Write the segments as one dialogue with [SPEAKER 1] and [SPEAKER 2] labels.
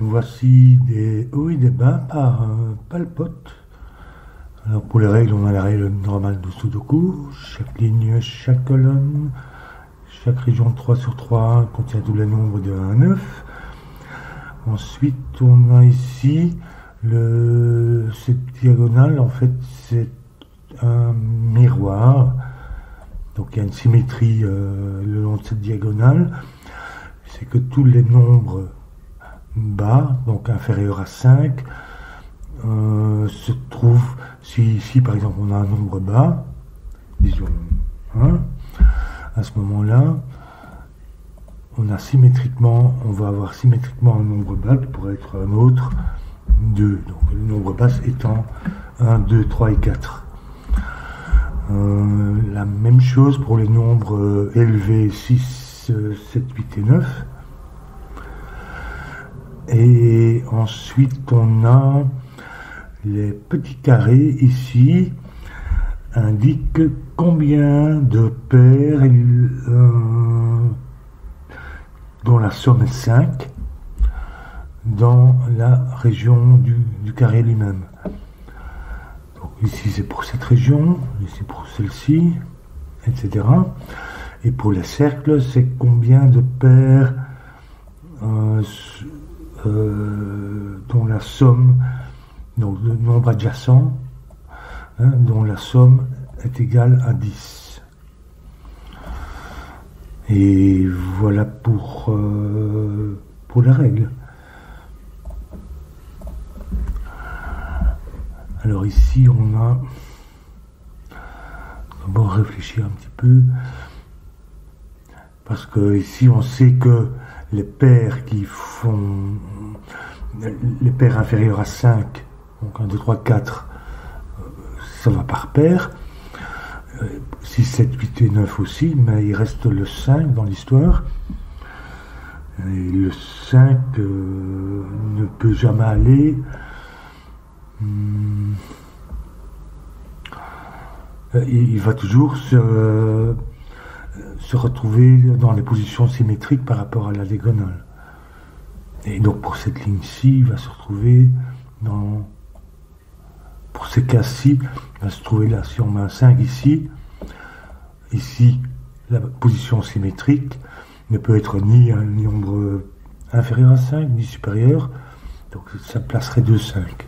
[SPEAKER 1] Voici des hauts et des bas par Palpote. Alors pour les règles, on a la règle normale de Sudoku. Chaque ligne, chaque colonne, chaque région de 3 sur 3 contient tous les nombres de 1 à 9. Ensuite, on a ici cette diagonale, en fait, c'est un miroir. Donc il y a une symétrie le long de cette diagonale. C'est que tous les nombres bas, donc inférieurs à 5, se trouvent, si ici par exemple on a un nombre bas, disons 1, à ce moment-là, on va avoir symétriquement un nombre bas qui pourrait être un autre 2, donc le nombre bas étant 1, 2, 3 et 4. La même chose pour les nombres élevés 6, 7, 8 et 9. Et ensuite on a les petits carrés ici indiquent combien de paires dont la somme est 5 dans la région du carré lui-même. Donc ici c'est pour cette région, ici pour celle-ci, etc. Et pour les cercles, c'est combien de paires dont la somme, donc le nombre adjacent, dont la somme est égale à 10. Et voilà pour la règle. Alors ici on a d'abord réfléchir un petit peu, parce que ici on sait que les paires les paires inférieures à 5, donc 1, 2, 3, 4, ça va par paire. 6, 7, 8 et 9 aussi, mais il reste le 5 dans l'histoire. Et le 5 ne peut jamais aller. Il va toujours se retrouver dans les positions symétriques par rapport à la diagonale. Et donc pour cette ligne-ci, il va se retrouver pour ces cas-ci, il va se trouver là. Si on met un 5 ici, la position symétrique ne peut être ni un nombre inférieur à 5, ni supérieur. Donc ça placerait 2 5.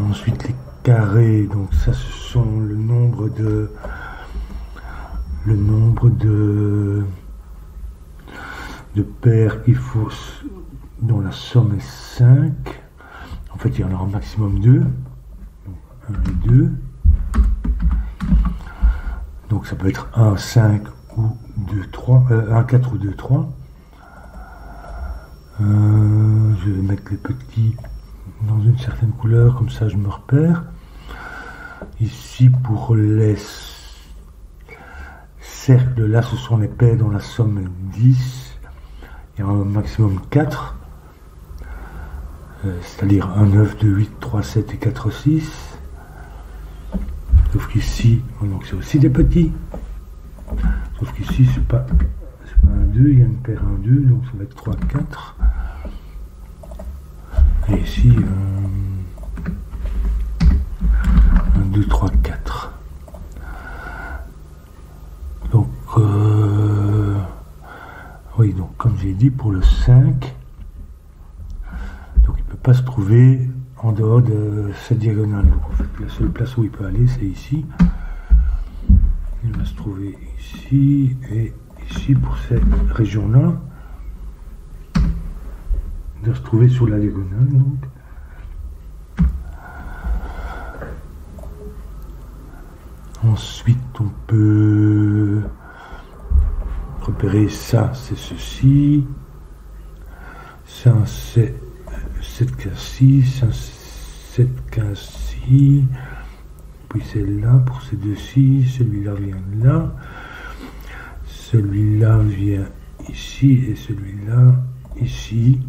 [SPEAKER 1] Ensuite les carrés, donc ça ce sont le nombre de paires qu'il faut, dont la somme est 5. En fait il y en aura un maximum 2, donc 1 et 2. Donc ça peut être 1, 5 ou 2, 3, 1, 4 ou 2, 3. Je vais mettre les petits dans une certaine couleur, comme ça je me repère. Ici pour les cercles, là ce sont les paires dont la somme est 10. Il y a un maximum 4, c'est-à-dire 1, 9, 2, 8, 3, 7 et 4, 6. Sauf qu'ici, donc c'est aussi des petits. Sauf qu'ici, c'est pas un 2, il y a une paire 1, 2, donc ça va être 3, 4. Et ici, 1, 2, 3, 4. Donc, oui, donc comme j'ai dit, pour le 5, donc il ne peut pas se trouver en dehors de cette diagonale. Donc en fait, la seule place où il peut aller, c'est ici. Il va se trouver ici et ici pour cette région-là. Il doit se trouver sur la diagonale, donc. Ensuite, on peut repérer ça, c'est ceci. Ça, c'est cette case-ci, ça, cette case-ci. Puis celle-là, pour ces deux-ci, celui-là vient là. Celui-là vient ici et celui-là ici.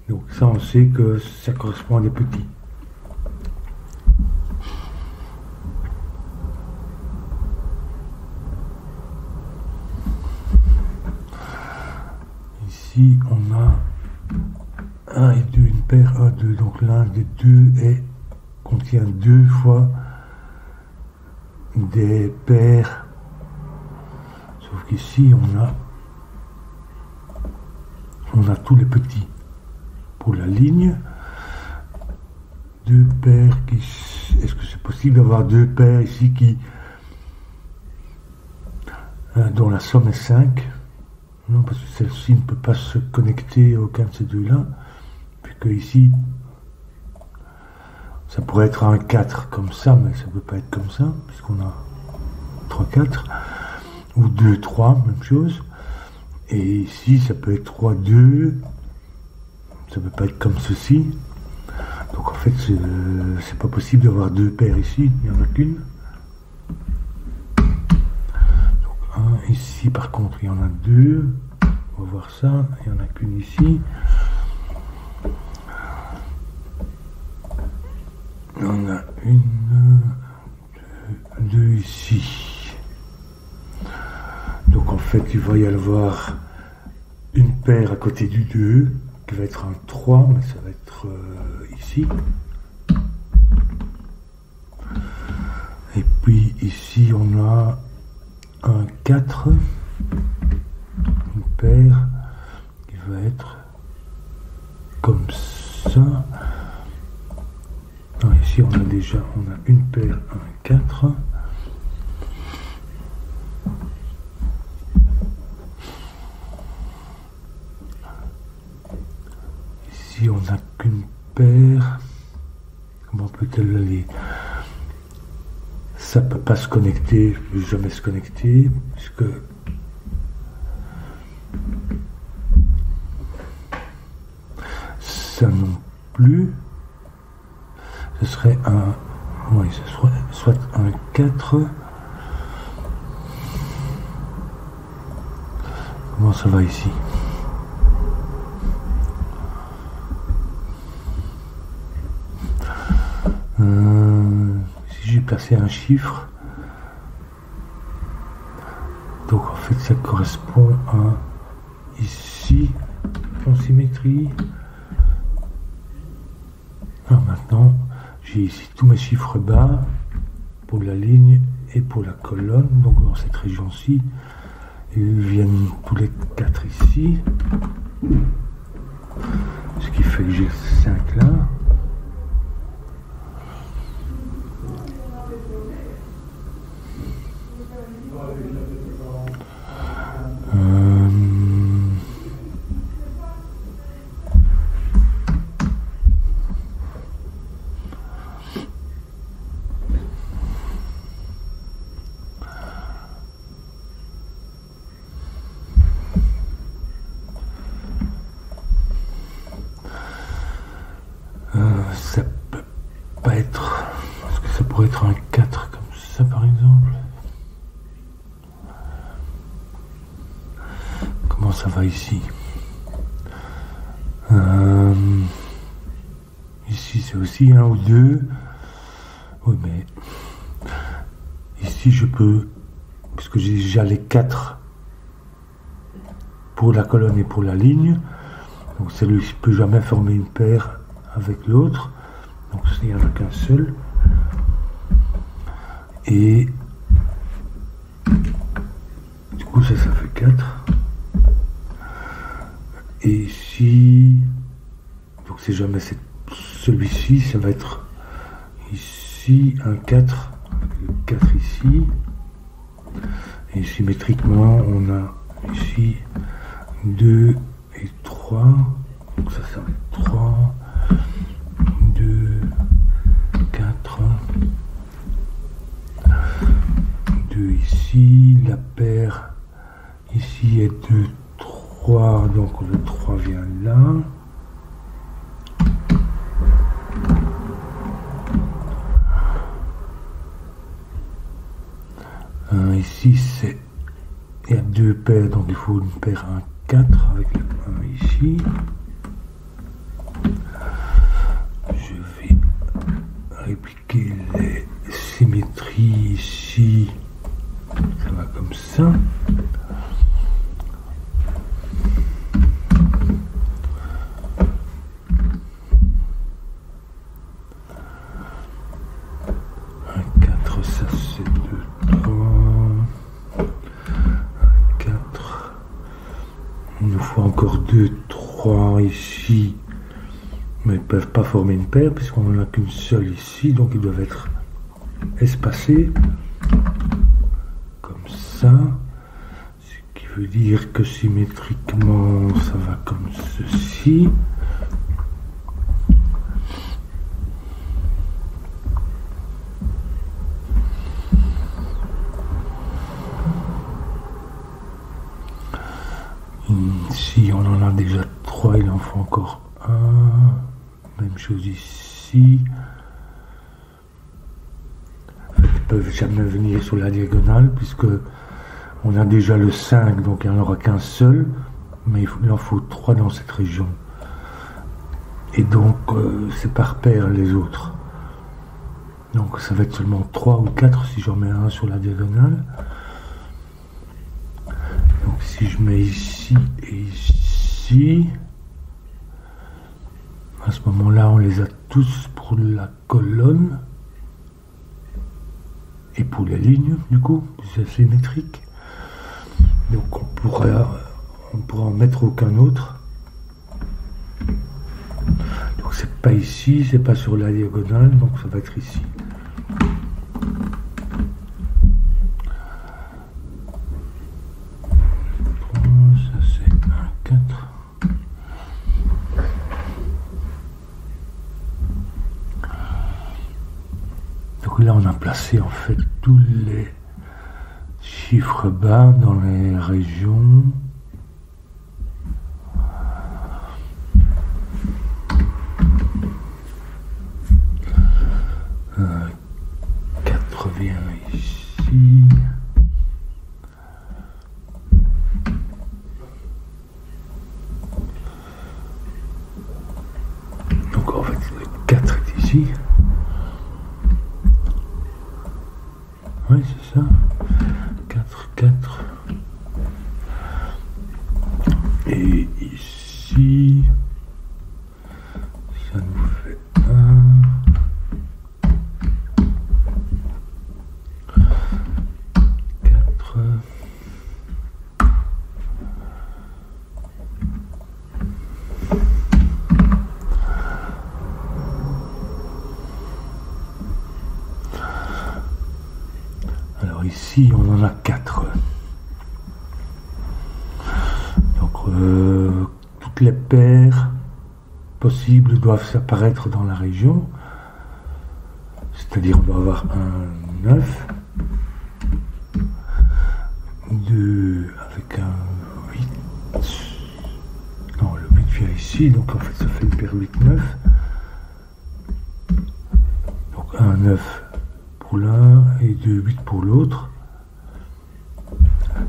[SPEAKER 1] Donc ça, on sait que ça correspond à des petits. ici on a 1 et 2, une paire 1, 2, donc l'un des deux contient 2 fois des paires, sauf qu'ici on a tous les petits. Pour la ligne, 2 paires qui... Est-ce que c'est possible d'avoir 2 paires ici dont la somme est 5? Non, parce que celle-ci ne peut pas se connecter à aucun de ces deux-là, puisque ici ça pourrait être un 4 comme ça, mais ça ne peut pas être comme ça, puisqu'on a 3, 4, ou 2, 3, même chose. Et ici, ça peut être 3, 2, ça ne peut pas être comme ceci. Donc en fait, c'est pas possible d'avoir 2 paires ici, il n'y en a qu'une. Donc ici, par contre, il y en a 2. On va voir ça, il n'y en a qu'une ici. On a 1, 2, 2 ici. Donc en fait, il va y avoir une paire à côté du 2, qui va être un 3, mais ça va être ici. Et puis ici, on a un 4, une paire qui va être comme ça. Non, ici, on a une paire, un 4. Ici, on n'a qu'une paire. Comment peut-elle aller? Ça peut pas se connecter, je ne peux jamais se connecter, puisque ça non plus. Ce serait un... Oui, ce serait soit un 4. Comment ça va ici? Si j'ai placé un chiffre, donc en fait ça correspond à ici en symétrie. Alors maintenant j'ai ici tous mes chiffres bas pour la ligne et pour la colonne, donc dans cette région-ci ils viennent tous les 4 ici, ce qui fait que j'ai 5 là. Ça peut pas être... Est-ce que ça pourrait être un 4 comme ça par exemple? Comment ça va ici? Ici c'est aussi 1 ou 2. Oui mais... Ici je peux... Puisque j'ai déjà les 4 pour la colonne et pour la ligne. Donc celui-ci ne peut jamais former une paire avec l'autre, donc il n'y en a qu'un seul, et du coup ça fait 4, et ici, donc c'est jamais celui-ci, ça va être ici un 4, le 4 ici, et symétriquement on a ici 2 et 3, donc ça va être 3, 2, 4, 2 ici, la paire ici est 2, 3, donc le 3 vient là. Ici c'est... Il y a 2 paires, donc il faut une paire 1, 4 avec le 1 ici. Je vais répliquer les symétries ici, ça va comme ça. Il nous faut encore 2, 3 ici, mais ils ne peuvent pas former une paire puisqu'on n'en a qu'une seule ici, donc ils doivent être espacés comme ça, ce qui veut dire que symétriquement ça va comme ceci. Ici on en a déjà 3, il en faut encore un. Même chose ici. En fait, ils ne peuvent jamais venir sur la diagonale puisque on a déjà le 5, donc il n'y en aura qu'un seul, mais il en faut 3 dans cette région. Et donc c'est par paire les autres. Donc ça va être seulement 3 ou 4 si j'en mets un sur la diagonale. Donc si je mets ici et ici, à ce moment-là on les a tous pour la colonne et pour les lignes du coup, c'est symétrique. Donc on pourra en mettre aucun autre. Donc c'est pas ici, c'est pas sur la diagonale, donc ça va être ici. Là on a placé en fait tous les chiffres bas dans les régions. Euh, 4 vient ici. Donc en fait le 4 est ici. Oui, c'est ça. 4, 4. Et ici, ça nous fait 1, 4. Alors ici, on en a 4. Donc, toutes les paires possibles doivent s'apparaître dans la région. C'est-à-dire, on doit avoir un 9, 2 avec un 8. Non, le 8 vient ici, donc en fait, ça fait une paire 8-9. Donc, un 9 pour l'un et 2, 8 pour l'autre.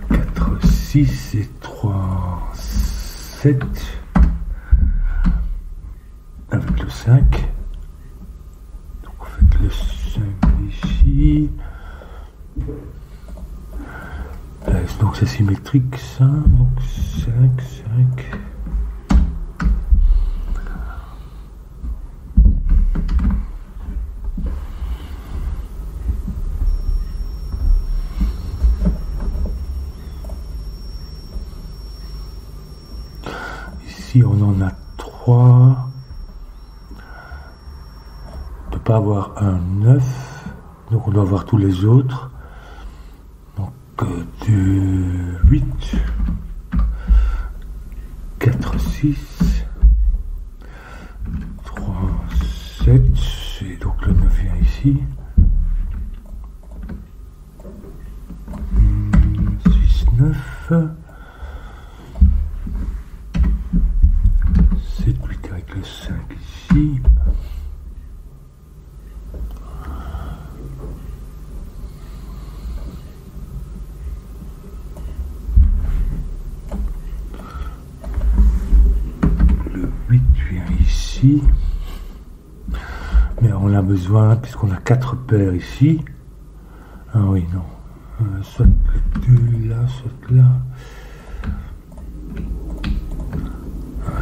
[SPEAKER 1] 4, 6 et 3, 7 avec le 5. Donc on fait le 5 ici. Donc c'est symétrique ça. Donc 5, 5. Ici on en a 3. On ne peut pas avoir un 9, donc on doit avoir tous les autres. Donc 2, 8, 4, 6, 3, 7, et donc le 9 vient ici. 6, 9. 7, 8 avec le 5 ici. Le 8 vient ici. Mais on a besoin, puisqu'on a 4 paires ici. Ah oui, non. Soit le 2 là, soit là.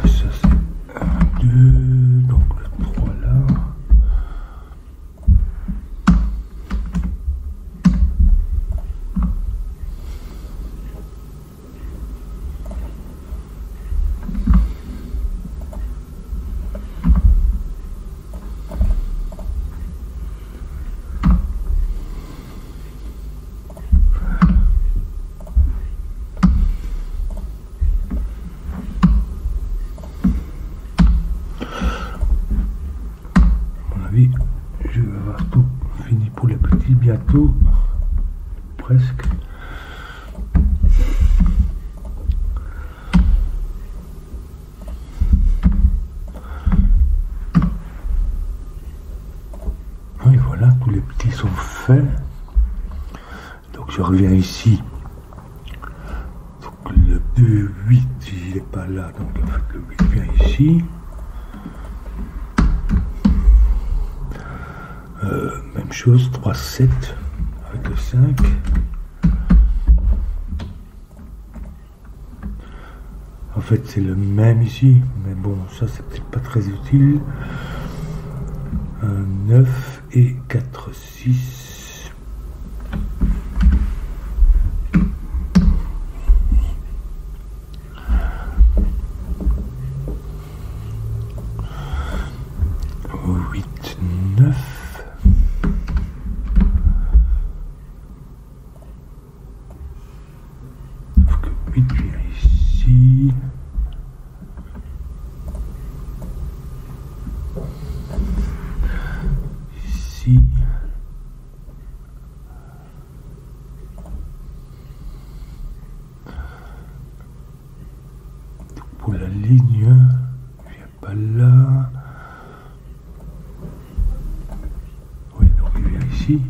[SPEAKER 1] Ça c'est 1, 2, donc le 3 là. tout, presque. Et voilà, tous les petits sont faits. Donc je reviens ici. Donc le 2, 8, il n'est pas là, donc en fait le 8 vient ici. Même chose, 3, 7 avec le 5. En fait c'est le même ici, mais bon ça c'est peut-être pas très utile. 9 et 4, 6. Oh, 8, 9. Sauf que 8 vient ici. Ici. Donc pour la ligne, il vient pas là. Oui, donc il vient ici.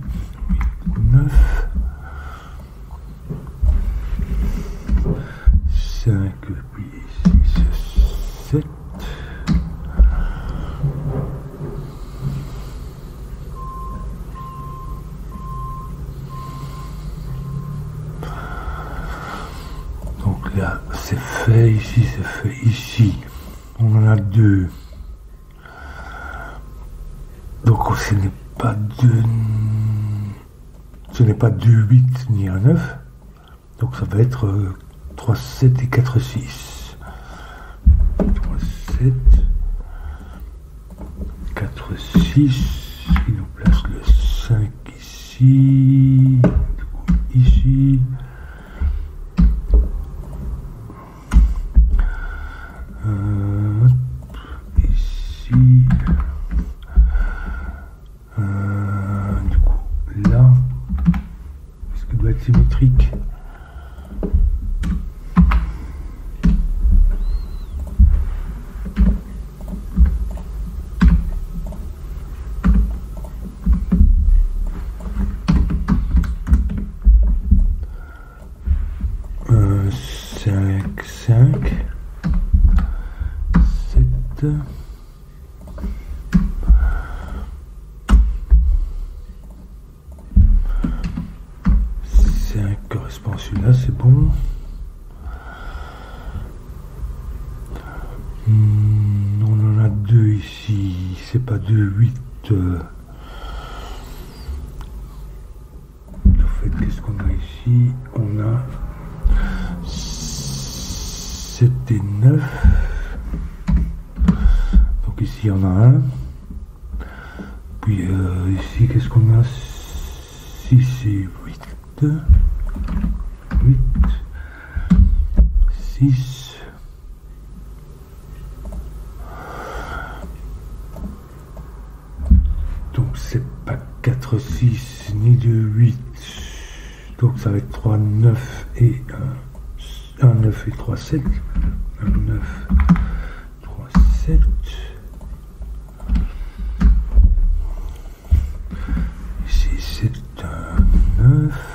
[SPEAKER 1] 8, 9. 5, puis 6, 7. Donc là, c'est fait ici, c'est fait ici. On en a 2. Donc ce n'est pas 2. Ce n'est pas 2, 8 ni un 9. Donc ça va être 3, 7 et 4, 6. 3, 7, 4, 6. Il nous place le 5 ici. Du coup, ici. Ici. Du coup, là. Est-ce qu'il doit être symétrique? Cinq, 7, 5 correspond à celui-là, c'est bon. On en a 2 ici, c'est pas 2, 8. En fait, qu'est-ce qu'on a ici? On a 7 et 9. Donc ici, il y en a un. Puis ici, qu'est-ce qu'on a? 6 et 8. 8. 6. Donc c'est pas 4, 6, ni 2, 8. Donc ça va être 3, 9 et 1, 9 et 3, 7. 1, 9, 3, 7. Ici c'est un 9.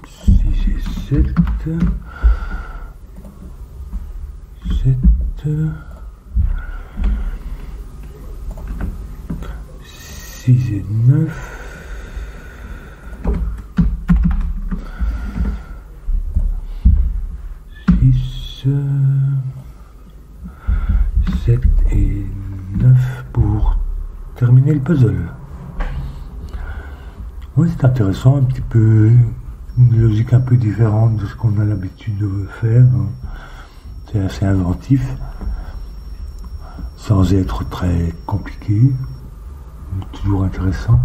[SPEAKER 1] 6 et 7. 7. 6 et 9. 6, 7 et 9 pour terminer le puzzle. Oui, c'est intéressant, un petit peu une logique un peu différente de ce qu'on a l'habitude de faire. C'est assez inventif, sans être très compliqué, toujours intéressant.